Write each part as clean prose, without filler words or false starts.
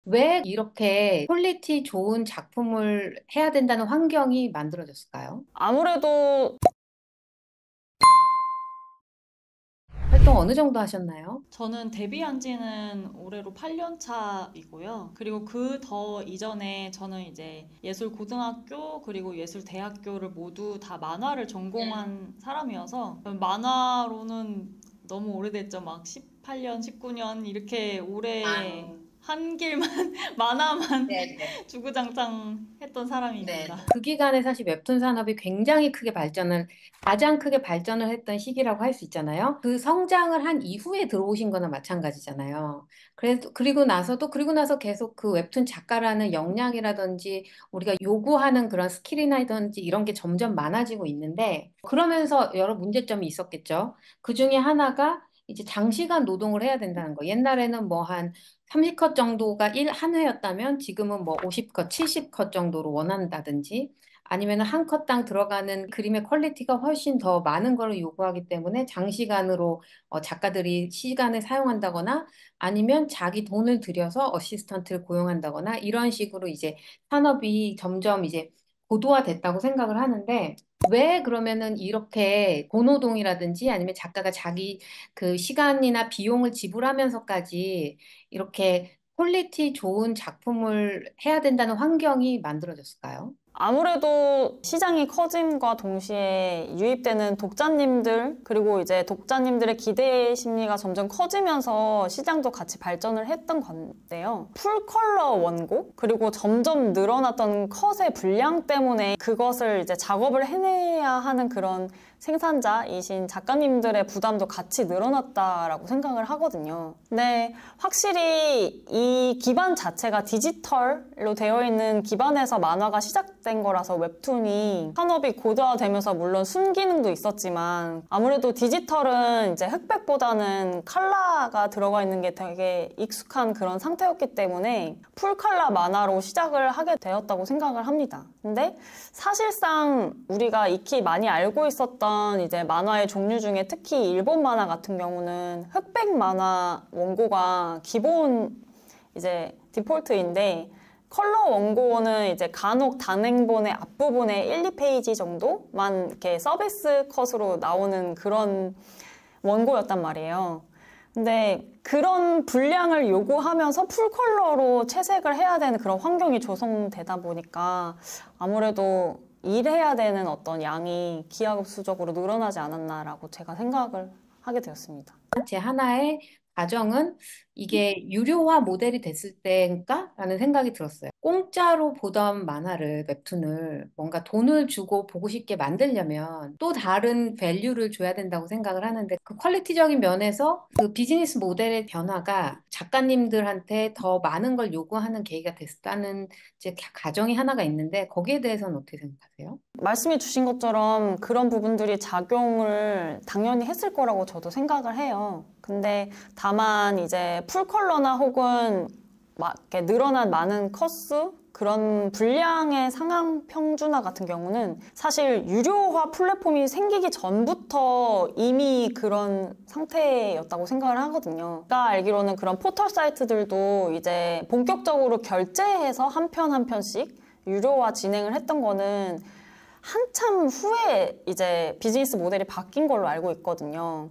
왜 이렇게 퀄리티 좋은 작품을 해야 된다는 환경이 만들어졌을까요? 아무래도 활동 어느 정도 하셨나요? 저는 데뷔한 지는 올해로 8년 차이고요. 그리고 그 더 이전에 저는 이제 예술고등학교 그리고 예술대학교를 모두 다 만화를 전공한 사람이어서 만화로는 너무 오래됐죠. 막 18년, 19년 이렇게 오래 아, 한 길만 만화만 네. 주구장창 했던 네. 사람입니다. 그 기간에 사실 웹툰 산업이 굉장히 크게 가장 크게 발전을 했던 시기라고 할 수 있잖아요. 그 성장을 한 이후에 들어오신 거나 마찬가지잖아요. 그리고 나서 계속 그 웹툰 작가라는 역량이라든지 우리가 요구하는 그런 스킬이라든지 이런 게 점점 많아지고 있는데 그러면서 여러 문제점이 있었겠죠. 그 중에 하나가 이제 장시간 노동을 해야 된다는 거. 옛날에는 뭐 한 30컷 정도가 한 회였다면 지금은 뭐 50컷, 70컷 정도로 원한다든지 아니면 한 컷당 들어가는 그림의 퀄리티가 훨씬 더 많은 걸 요구하기 때문에 장시간으로 작가들이 시간을 사용한다거나 아니면 자기 돈을 들여서 어시스턴트를 고용한다거나 이런 식으로 이제 산업이 점점 이제 고도화됐다고 생각을 하는데 왜 그러면은 이렇게 고노동이라든지 아니면 작가가 자기 그 시간이나 비용을 지불하면서까지 이렇게 퀄리티 좋은 작품을 해야 된다는 환경이 만들어졌을까요? 아무래도 시장이 커짐과 동시에 유입되는 독자님들, 그리고 이제 독자님들의 기대 심리가 점점 커지면서 시장도 같이 발전을 했던 건데요. 풀컬러 원고, 그리고 점점 늘어났던 컷의 분량 때문에 그것을 이제 작업을 해내야 하는 그런 생산자이신 작가님들의 부담도 같이 늘어났다라고 생각을 하거든요. 근데 확실히 이 기반 자체가 디지털로 되어 있는 기반에서 만화가 시작된 거라서 웹툰이 산업이 고도화되면서 물론 순기능도 있었지만 아무래도 디지털은 이제 흑백보다는 컬러가 들어가 있는 게 되게 익숙한 그런 상태였기 때문에 풀컬러 만화로 시작을 하게 되었다고 생각을 합니다. 근데 사실상 우리가 익히 많이 알고 있었던 이제 만화의 종류 중에 특히 일본 만화 같은 경우는 흑백 만화 원고가 기본 이제 디폴트인데 컬러 원고는 이제 간혹 단행본의 앞부분에 1, 2페이지 정도만 이렇게 서비스 컷으로 나오는 그런 원고였단 말이에요. 근데 그런 분량을 요구하면서 풀컬러로 채색을 해야 되는 그런 환경이 조성되다 보니까 아무래도 일해야 되는 어떤 양이 기하급수적으로 늘어나지 않았나라고 제가 생각을 하게 되었습니다. 제 하나의 가정은 이게 유료화 모델이 됐을 때인가라는 생각이 들었어요. 공짜로 보던 만화를, 웹툰을 뭔가 돈을 주고 보고 싶게 만들려면 또 다른 밸류를 줘야 된다고 생각을 하는데 그 퀄리티적인 면에서 그 비즈니스 모델의 변화가 작가님들한테 더 많은 걸 요구하는 계기가 됐다는 제 가정이 하나가 있는데 거기에 대해서는 어떻게 생각하세요? 말씀해 주신 것처럼 그런 부분들이 작용을 당연히 했을 거라고 저도 생각을 해요. 근데 다만 이제 풀컬러나 혹은 막 이렇게 늘어난 많은 컷수 그런 분량의 상향 평준화 같은 경우는 사실 유료화 플랫폼이 생기기 전부터 이미 그런 상태였다고 생각을 하거든요. 제가 알기로는 그런 포털 사이트들도 이제 본격적으로 결제해서 한 편 한 편씩 유료화 진행을 했던 거는 한참 후에 이제 비즈니스 모델이 바뀐 걸로 알고 있거든요.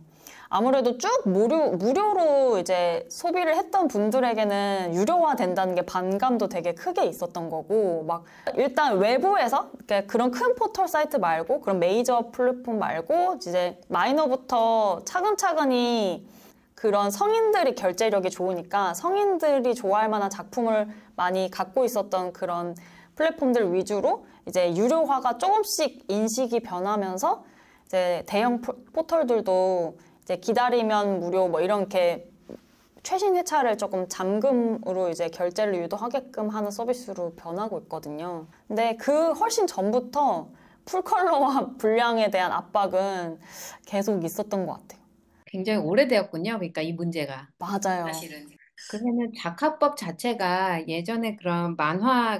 아무래도 쭉 무료로 이제 소비를 했던 분들에게는 유료화 된다는 게 반감도 되게 크게 있었던 거고, 막, 일단 외부에서, 그런 큰 포털 사이트 말고, 그런 메이저 플랫폼 말고, 이제 마이너부터 차근차근히 그런 성인들이 결제력이 좋으니까 성인들이 좋아할 만한 작품을 많이 갖고 있었던 그런 플랫폼들 위주로 이제 유료화가 조금씩 인식이 변하면서 이제 대형 포털들도 이제 기다리면 무료 뭐 이렇게 최신 회차를 조금 잠금으로 이제 결제를 유도하게끔 하는 서비스로 변하고 있거든요. 근데 그 훨씬 전부터 풀컬러와 분량에 대한 압박은 계속 있었던 것 같아요. 굉장히 오래되었군요. 그러니까 이 문제가. 맞아요. 사실은. 그러면 작화법 자체가 예전에 그런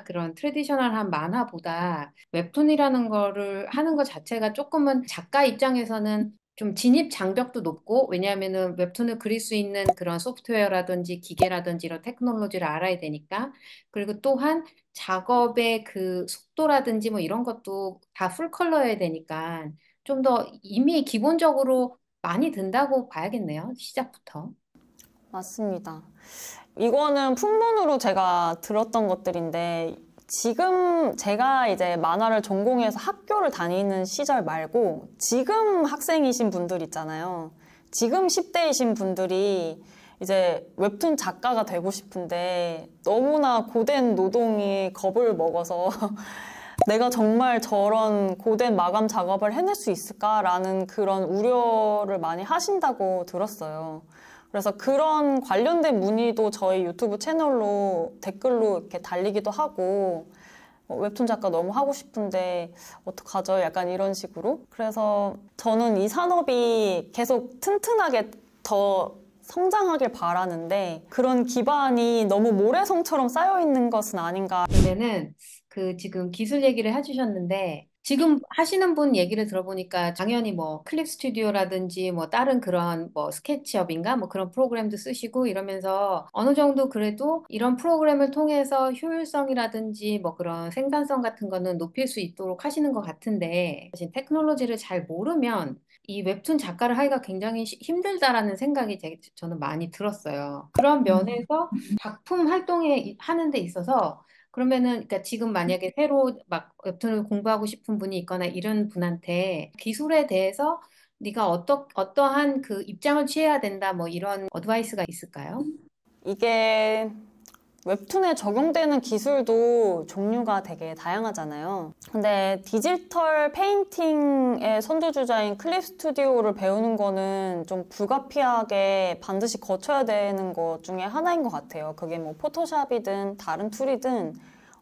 그런 트레디셔널한 만화보다 웹툰이라는 거를 하는 것 자체가 조금은 작가 입장에서는 좀 진입 장벽도 높고, 왜냐하면은 웹툰을 그릴 수 있는 그런 소프트웨어라든지 기계라든지 이런 테크놀로지를 알아야 되니까. 그리고 또한 작업의 그 속도라든지 뭐 이런 것도 다 풀컬러여야 되니까 좀 더 이미 기본적으로 많이 든다고 봐야겠네요. 시작부터. 맞습니다. 이거는 풍문으로 제가 들었던 것들인데, 지금 제가 이제 만화를 전공해서 학교를 다니는 시절 말고, 지금 학생이신 분들 있잖아요. 지금 10대이신 분들이 이제 웹툰 작가가 되고 싶은데, 너무나 고된 노동이 겁을 먹어서, 내가 정말 저런 고된 마감 작업을 해낼 수 있을까라는 그런 우려를 많이 하신다고 들었어요. 그래서 그런 관련된 문의도 저희 유튜브 채널로 댓글로 이렇게 달리기도 하고, 웹툰 작가 너무 하고 싶은데 어떡하죠? 약간 이런 식으로. 그래서 저는 이 산업이 계속 튼튼하게 더 성장하길 바라는데, 그런 기반이 너무 모래성처럼 쌓여 있는 것은 아닌가. 그러면은 그 지금 기술 얘기를 해주셨는데 지금 하시는 분 얘기를 들어보니까 당연히 뭐 클립 스튜디오라든지 뭐 다른 그런 뭐 스케치업인가 뭐 그런 프로그램도 쓰시고 이러면서 어느 정도 그래도 이런 프로그램을 통해서 효율성이라든지 뭐 그런 생산성 같은 거는 높일 수 있도록 하시는 것 같은데 사실 테크놀로지를 잘 모르면 이 웹툰 작가를 하기가 굉장히 힘들다라는 생각이 저는 많이 들었어요. 그런 면에서 작품 활동에 하는 데 있어서 그러면은 그러니까 지금 만약에 새로 막 웹툰을 공부하고 싶은 분이 있거나 이런 분한테 기술에 대해서 네가 어떠한 그 입장을 취해야 된다 뭐 이런 어드바이스가 있을까요? 이게 웹툰에 적용되는 기술도 종류가 되게 다양하잖아요. 근데 디지털 페인팅의 선두주자인 클립 스튜디오를 배우는 거는 좀 불가피하게 반드시 거쳐야 되는 것 중에 하나인 것 같아요. 그게 뭐 포토샵이든 다른 툴이든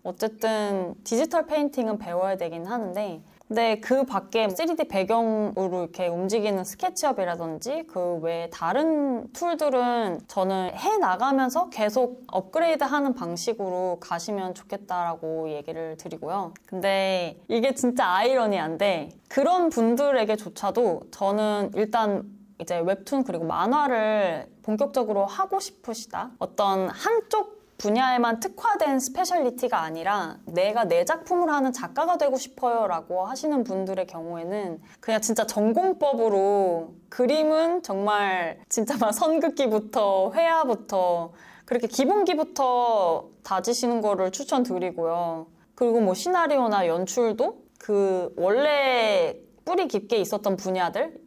어쨌든 디지털 페인팅은 배워야 되긴 하는데, 근데 그 밖에 3D 배경으로 이렇게 움직이는 스케치업이라든지 그 외에 다른 툴들은 저는 해 나가면서 계속 업그레이드 하는 방식으로 가시면 좋겠다라고 얘기를 드리고요. 근데 이게 진짜 아이러니한데, 그런 분들에게조차도 저는 일단 이제 웹툰 그리고 만화를 본격적으로 하고 싶으시다. 어떤 한쪽 분야에만 특화된 스페셜리티가 아니라 내가 내 작품을 하는 작가가 되고 싶어요 라고 하시는 분들의 경우에는 그냥 진짜 전공법으로 그림은 정말 진짜 막 선긋기부터 회화부터 그렇게 기본기부터 다지시는 거를 추천드리고요. 그리고 뭐 시나리오나 연출도 그 원래 뿌리 깊게 있었던 분야들,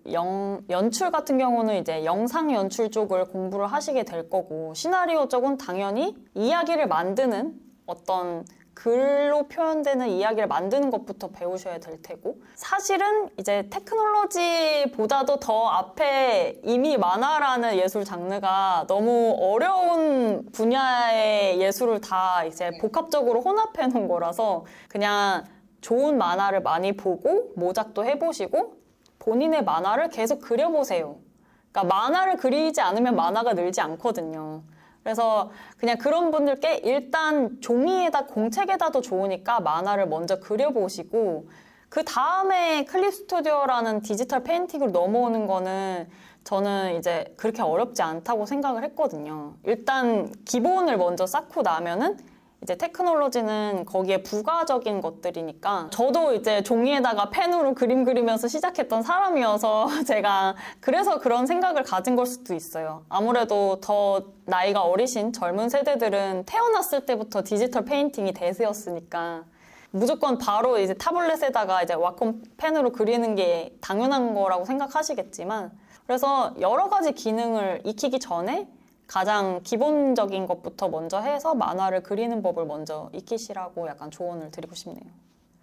연출 같은 경우는 이제 영상 연출 쪽을 공부를 하시게 될 거고, 시나리오 쪽은 당연히 이야기를 만드는 어떤 글로 표현되는 이야기를 만드는 것부터 배우셔야 될 테고, 사실은 이제 테크놀로지보다도 더 앞에 이미 만화라는 예술 장르가 너무 어려운 분야의 예술을 다 이제 복합적으로 혼합해 놓은 거라서 그냥 좋은 만화를 많이 보고 모작도 해보시고 본인의 만화를 계속 그려보세요. 그러니까 만화를 그리지 않으면 만화가 늘지 않거든요. 그래서 그냥 그런 분들께 일단 종이에다 공책에다도 좋으니까 만화를 먼저 그려보시고 그 다음에 클립 스튜디오라는 디지털 페인팅으로 넘어오는 거는 저는 이제 그렇게 어렵지 않다고 생각을 했거든요. 일단 기본을 먼저 쌓고 나면은 이제 테크놀로지는 거기에 부가적인 것들이니까 저도 이제 종이에다가 펜으로 그림 그리면서 시작했던 사람이어서 제가 그래서 그런 생각을 가진 걸 수도 있어요. 아무래도 더 나이가 어리신 젊은 세대들은 태어났을 때부터 디지털 페인팅이 대세였으니까 무조건 바로 이제 타블렛에다가 이제 와콤 펜으로 그리는 게 당연한 거라고 생각하시겠지만 그래서 여러 가지 기능을 익히기 전에 가장 기본적인 것부터 먼저 해서 만화를 그리는 법을 먼저 익히시라고 약간 조언을 드리고 싶네요.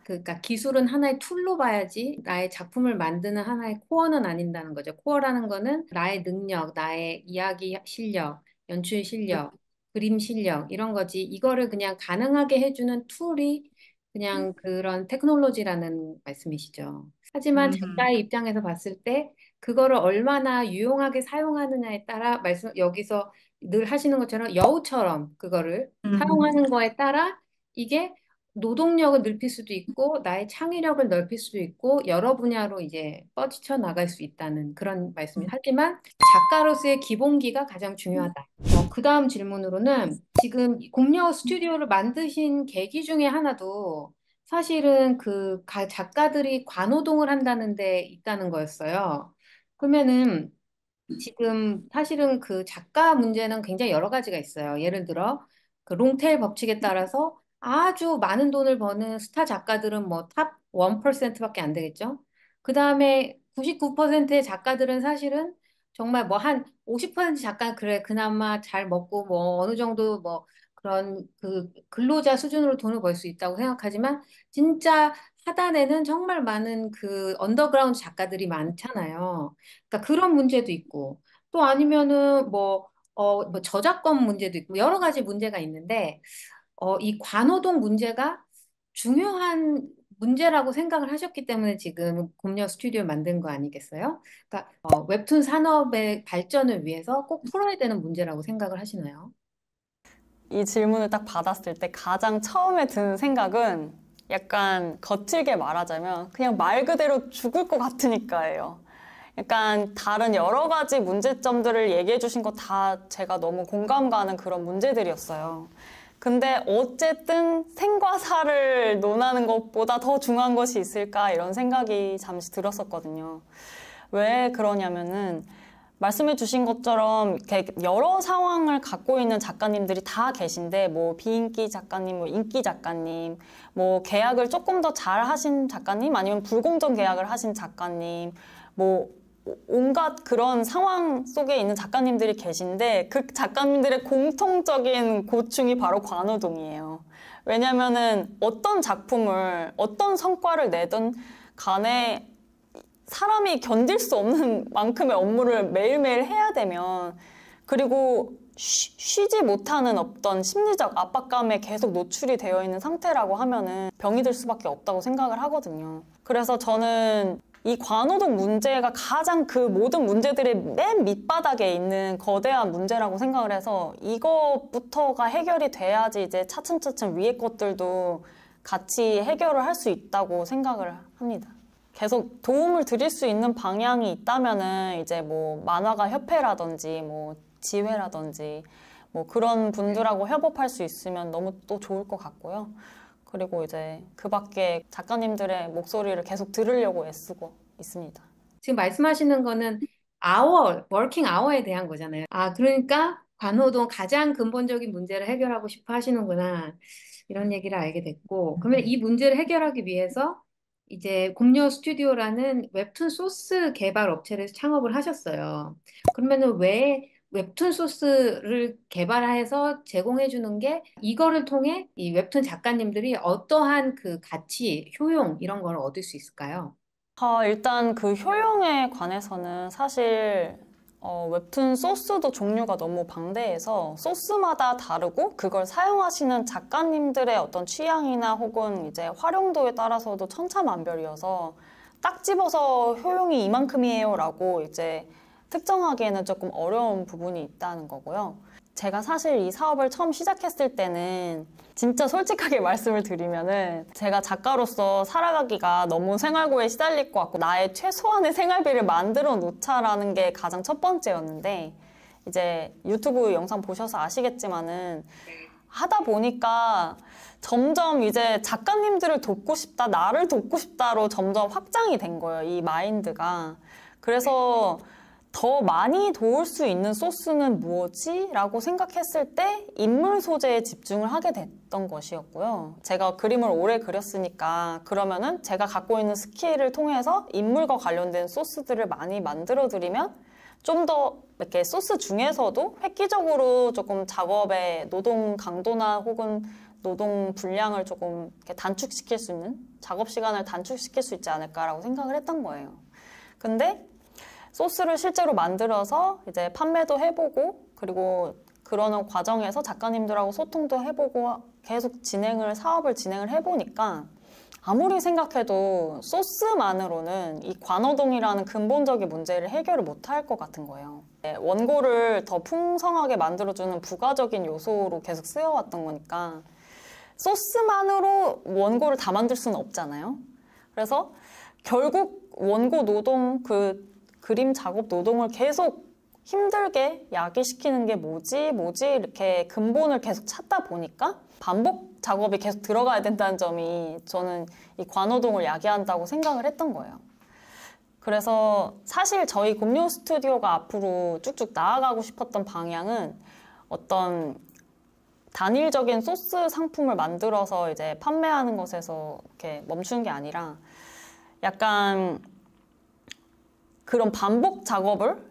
그러니까 기술은 하나의 툴로 봐야지 나의 작품을 만드는 하나의 코어는 아닌다는 거죠. 코어라는 거는 나의 능력, 나의 이야기 실력, 연출 실력, 그림 실력 이런 거지. 이거를 그냥 가능하게 해주는 툴이 그냥 그런 테크놀로지라는 말씀이시죠. 하지만 작가의 입장에서 봤을 때 그거를 얼마나 유용하게 사용하느냐에 따라 여기서 늘 하시는 것처럼 여우처럼 그거를 사용하는 거에 따라 이게 노동력을 넓힐 수도 있고, 나의 창의력을 넓힐 수도 있고, 여러 분야로 이제 뻗쳐 나갈 수 있다는 그런 말씀이. 하지만 작가로서의 기본기가 가장 중요하다. 그 다음 질문으로는 지금 공여 스튜디오를 만드신 계기 중에 하나도 사실은 그 작가들이 관호동을 한다는 데 있다는 거였어요. 그러면은 지금 사실은 그 작가 문제는 굉장히 여러 가지가 있어요. 예를 들어 그 롱테일 법칙에 따라서 아주 많은 돈을 버는 스타 작가들은 뭐 탑 1%밖에 안 되겠죠. 그 다음에 99%의 작가들은 사실은 정말 뭐 한 50% 작가 그래 그나마 잘 먹고 뭐 어느 정도 뭐 그런 그 근로자 수준으로 돈을 벌 수 있다고 생각하지만 진짜 하단에는 정말 많은 그 언더그라운드 작가들이 많잖아요. 그러니까 그런 문제도 있고 또 아니면은 뭐 저작권 문제도 있고 여러 가지 문제가 있는데 이 관호동 문제가 중요한 문제라고 생각을 하셨기 때문에 지금 곰녀 스튜디오 만든 거 아니겠어요? 그러니까 웹툰 산업의 발전을 위해서 꼭 풀어야 되는 문제라고 생각을 하시나요? 이 질문을 딱 받았을 때 가장 처음에 드는 생각은 약간 거칠게 말하자면 그냥 말 그대로 죽을 것 같으니까예요. 약간 다른 여러 가지 문제점들을 얘기해 주신 거 다 제가 너무 공감 가는 그런 문제들이었어요. 근데 어쨌든 생과 사를 논하는 것보다 더 중요한 것이 있을까 이런 생각이 잠시 들었었거든요. 왜 그러냐면은 말씀해 주신 것처럼 이렇게 여러 상황을 갖고 있는 작가님들이 다 계신데 뭐 비인기 작가님, 뭐 인기 작가님, 뭐 계약을 조금 더 잘 하신 작가님 아니면 불공정 계약을 하신 작가님 뭐 온갖 그런 상황 속에 있는 작가님들이 계신데 그 작가님들의 공통적인 고충이 바로 관호동이에요. 왜냐면은 어떤 작품을 어떤 성과를 내든 간에 사람이 견딜 수 없는 만큼의 업무를 매일매일 해야 되면 그리고 쉬지 못하는 어떤 심리적 압박감에 계속 노출이 되어 있는 상태라고 하면은 병이 들 수밖에 없다고 생각을 하거든요. 그래서 저는 이 관호동 문제가 가장 그 모든 문제들의 맨 밑바닥에 있는 거대한 문제라고 생각을 해서 이것부터가 해결이 돼야지 이제 차츰차츰 위에 것들도 같이 해결을 할 수 있다고 생각을 합니다. 계속 도움을 드릴 수 있는 방향이 있다면은 이제 뭐 만화가 협회라든지 뭐 지회라든지 뭐 그런 분들하고 협업할 수 있으면 너무 또 좋을 것 같고요. 그리고 이제 그 밖에 작가님들의 목소리를 계속 들으려고 애쓰고 있습니다. 지금 말씀하시는 거는 워킹 아워에 대한 거잖아요. 아, 그러니까 관호동 가장 근본적인 문제를 해결하고 싶어 하시는구나. 이런 얘기를 알게 됐고, 그러면 이 문제를 해결하기 위해서 이제 곰녀 스튜디오라는 웹툰 소스 개발 업체를 창업을 하셨어요. 그러면은 왜 웹툰 소스를 개발해서 제공해 주는 게 이거를 통해 이 웹툰 작가님들이 어떠한 그 가치, 효용 이런 걸 얻을 수 있을까요? 일단 그 효용에 관해서는 사실 웹툰 소스도 종류가 너무 방대해서 소스마다 다르고 그걸 사용하시는 작가님들의 어떤 취향이나 혹은 이제 활용도에 따라서도 천차만별이어서 딱 집어서 효용이 이만큼이에요 라고 이제 특정하기에는 조금 어려운 부분이 있다는 거고요. 제가 사실 이 사업을 처음 시작했을 때는 진짜 솔직하게 말씀을 드리면은 제가 작가로서 살아가기가 너무 생활고에 시달릴 것 같고 나의 최소한의 생활비를 만들어 놓자라는 게 가장 첫 번째였는데 이제 유튜브 영상 보셔서 아시겠지만은 하다 보니까 점점 이제 작가님들을 돕고 싶다, 나를 돕고 싶다로 점점 확장이 된 거예요, 이 마인드가. 그래서 더 많이 도울 수 있는 소스는 무엇이? 라고 생각했을 때 인물 소재에 집중을 하게 됐던 것이었고요. 제가 그림을 오래 그렸으니까 그러면은 제가 갖고 있는 스킬을 통해서 인물과 관련된 소스들을 많이 만들어 드리면 좀 더 이렇게 소스 중에서도 획기적으로 조금 작업의 노동 강도나 혹은 노동 분량을 조금 이렇게 단축시킬 수 있는 작업 시간을 단축시킬 수 있지 않을까라고 생각을 했던 거예요. 근데 소스를 실제로 만들어서 이제 판매도 해보고 그리고 그러는 과정에서 작가님들하고 소통도 해보고 계속 사업을 진행을 해보니까 아무리 생각해도 소스만으로는 이 관호동이라는 근본적인 문제를 해결을 못할 것 같은 거예요. 원고를 더 풍성하게 만들어주는 부가적인 요소로 계속 쓰여왔던 거니까 소스만으로 원고를 다 만들 수는 없잖아요. 그래서 결국 원고 노동, 그 그림 작업 노동을 계속 힘들게 야기시키는 게 뭐지 이렇게 근본을 계속 찾다 보니까 반복 작업이 계속 들어가야 된다는 점이 저는 이 관호동을 야기한다고 생각을 했던 거예요. 그래서 사실 저희 곰료 스튜디오가 앞으로 쭉쭉 나아가고 싶었던 방향은 어떤 단일적인 소스 상품을 만들어서 이제 판매하는 것에서 이렇게 멈추는 게 아니라 약간 그런 반복 작업을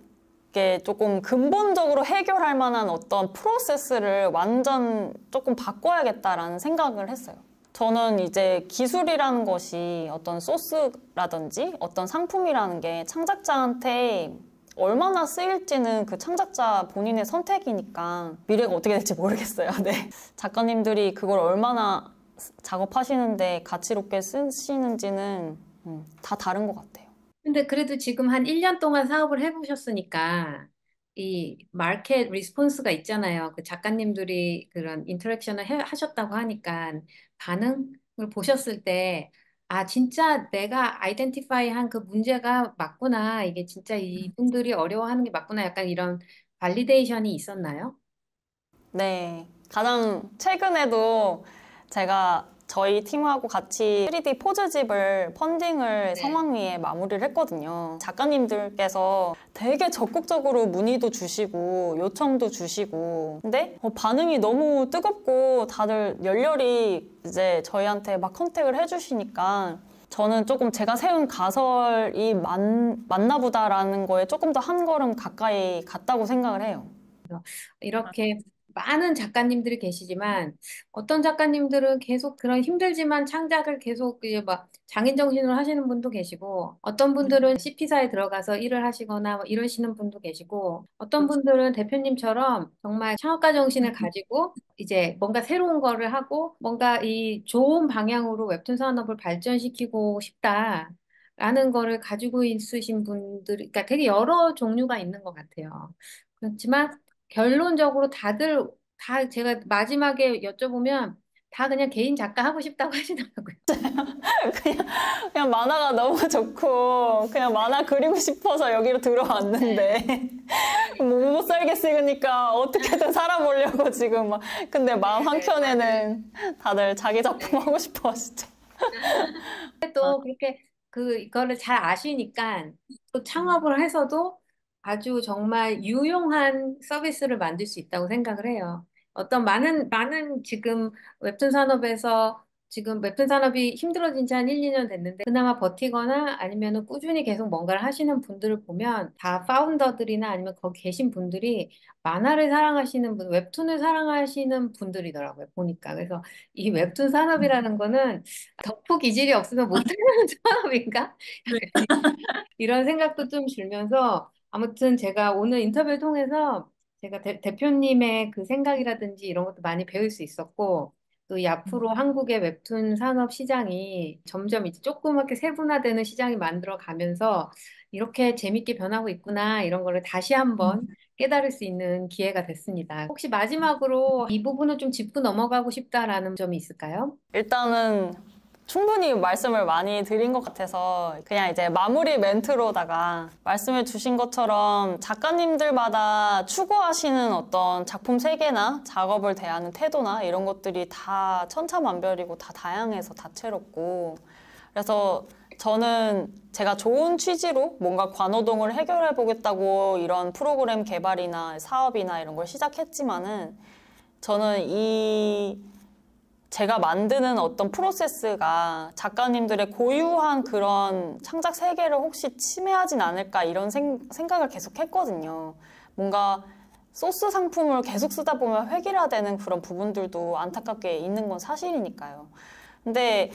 이렇게 조금 근본적으로 해결할 만한 어떤 프로세스를 완전 조금 바꿔야겠다라는 생각을 했어요. 저는 이제 기술이라는 것이 어떤 소스라든지 어떤 상품이라는 게 창작자한테 얼마나 쓰일지는 그 창작자 본인의 선택이니까 미래가 어떻게 될지 모르겠어요. 네. 작가님들이 그걸 얼마나 작업하시는데 가치롭게 쓰시는지는 다 다른 것 같아요. 근데 그래도 지금 한 1년 동안 사업을 해보셨으니까 이 마켓 리스폰스가 있잖아요. 그 작가님들이 그런 인터랙션을 하셨다고 하니까 반응을 보셨을 때, 아, 진짜 내가 아이덴티파이 한 그 문제가 맞구나. 이게 진짜 이분들이 어려워하는 게 맞구나. 약간 이런 발리데이션이 있었나요? 네. 가장 최근에도 제가 저희 팀하고 같이 3D 포즈집을 펀딩을 네. 성황리에 마무리를 했거든요. 작가님들께서 되게 적극적으로 문의도 주시고 요청도 주시고 근데 반응이 너무 뜨겁고 다들 열렬히 이제 저희한테 막 컨택을 해주시니까 저는 조금 제가 세운 가설이 맞나 보다라는 거에 조금 더 한 걸음 가까이 갔다고 생각을 해요. 이렇게 많은 작가님들이 계시지만 어떤 작가님들은 계속 그런 힘들지만 창작을 계속 이제 막 장인 정신으로 하시는 분도 계시고 어떤 분들은 CP사에 들어가서 일을 하시거나 뭐 이러시는 분도 계시고 어떤 분들은 대표님처럼 정말 창업가 정신을 가지고 이제 뭔가 새로운 거를 하고 뭔가 이 좋은 방향으로 웹툰 산업을 발전시키고 싶다. 라는 거를 가지고 있으신 분들이, 그러니까 되게 여러 종류가 있는 것 같아요. 그렇지만 결론적으로 다들 다 제가 마지막에 여쭤보면 다 그냥 개인 작가 하고 싶다고 하시더라고요. 그냥, 그냥 만화가 너무 좋고 그냥 만화 그리고 싶어서 여기로 들어왔는데 못 살겠으니까 어떻게든 살아보려고 지금 막 근데 마음 한켠에는 다들 자기 작품 하고 싶어 하시죠. 또 그렇게 이거를 잘 아시니까 또 창업을 해서도 아주 정말 유용한 서비스를 만들 수 있다고 생각을 해요. 어떤 많은 지금 웹툰 산업에서 지금 웹툰 산업이 힘들어진 지 한 1, 2년 됐는데 그나마 버티거나 아니면 꾸준히 계속 뭔가를 하시는 분들을 보면 다 파운더들이나 아니면 거기 계신 분들이 만화를 사랑하시는 분, 웹툰을 사랑하시는 분들이더라고요. 보니까. 그래서 이 웹툰 산업이라는 거는 덕후 기질이 없으면 못하는 산업인가? 이런 생각도 좀 들면서 아무튼 제가 오늘 인터뷰를 통해서 제가 대표님의 그 생각이라든지 이런 것도 많이 배울 수 있었고 또 이 앞으로 한국의 웹툰 산업 시장이 점점 이제 조그맣게 세분화되는 시장이 만들어 가면서 이렇게 재밌게 변하고 있구나 이런 거를 다시 한번 깨달을 수 있는 기회가 됐습니다. 혹시 마지막으로 이 부분을 좀 짚고 넘어가고 싶다라는 점이 있을까요? 일단은 충분히 말씀을 많이 드린 것 같아서 그냥 이제 마무리 멘트로다가 말씀해 주신 것처럼 작가님들마다 추구하시는 어떤 작품 세계나 작업을 대하는 태도나 이런 것들이 다 천차만별이고 다 다양해서 다채롭고 그래서 저는 제가 좋은 취지로 뭔가 관호동을 해결해 보겠다고 이런 프로그램 개발이나 사업이나 이런 걸 시작했지만은 저는 제가 만드는 어떤 프로세스가 작가님들의 고유한 그런 창작 세계를 혹시 침해하진 않을까 이런 생각을 계속 했거든요. 뭔가 소스 상품을 계속 쓰다 보면 획일화되는 그런 부분들도 안타깝게 있는 건 사실이니까요. 근데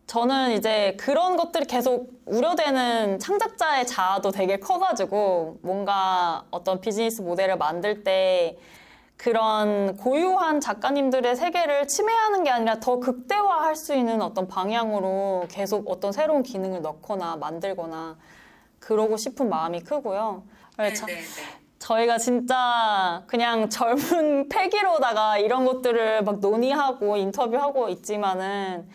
저는 이제 그런 것들이 계속 우려되는 창작자의 자아도 되게 커가지고 뭔가 어떤 비즈니스 모델을 만들 때 그런 고유한 작가님들의 세계를 침해하는 게 아니라 더 극대화할 수 있는 어떤 방향으로 계속 어떤 새로운 기능을 넣거나 만들거나 그러고 싶은 마음이 크고요. 저희가 진짜 그냥 젊은 패기로다가 이런 것들을 막 논의하고 인터뷰하고 있지만은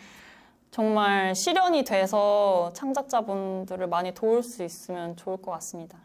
정말 실현이 돼서 창작자분들을 많이 도울 수 있으면 좋을 것 같습니다.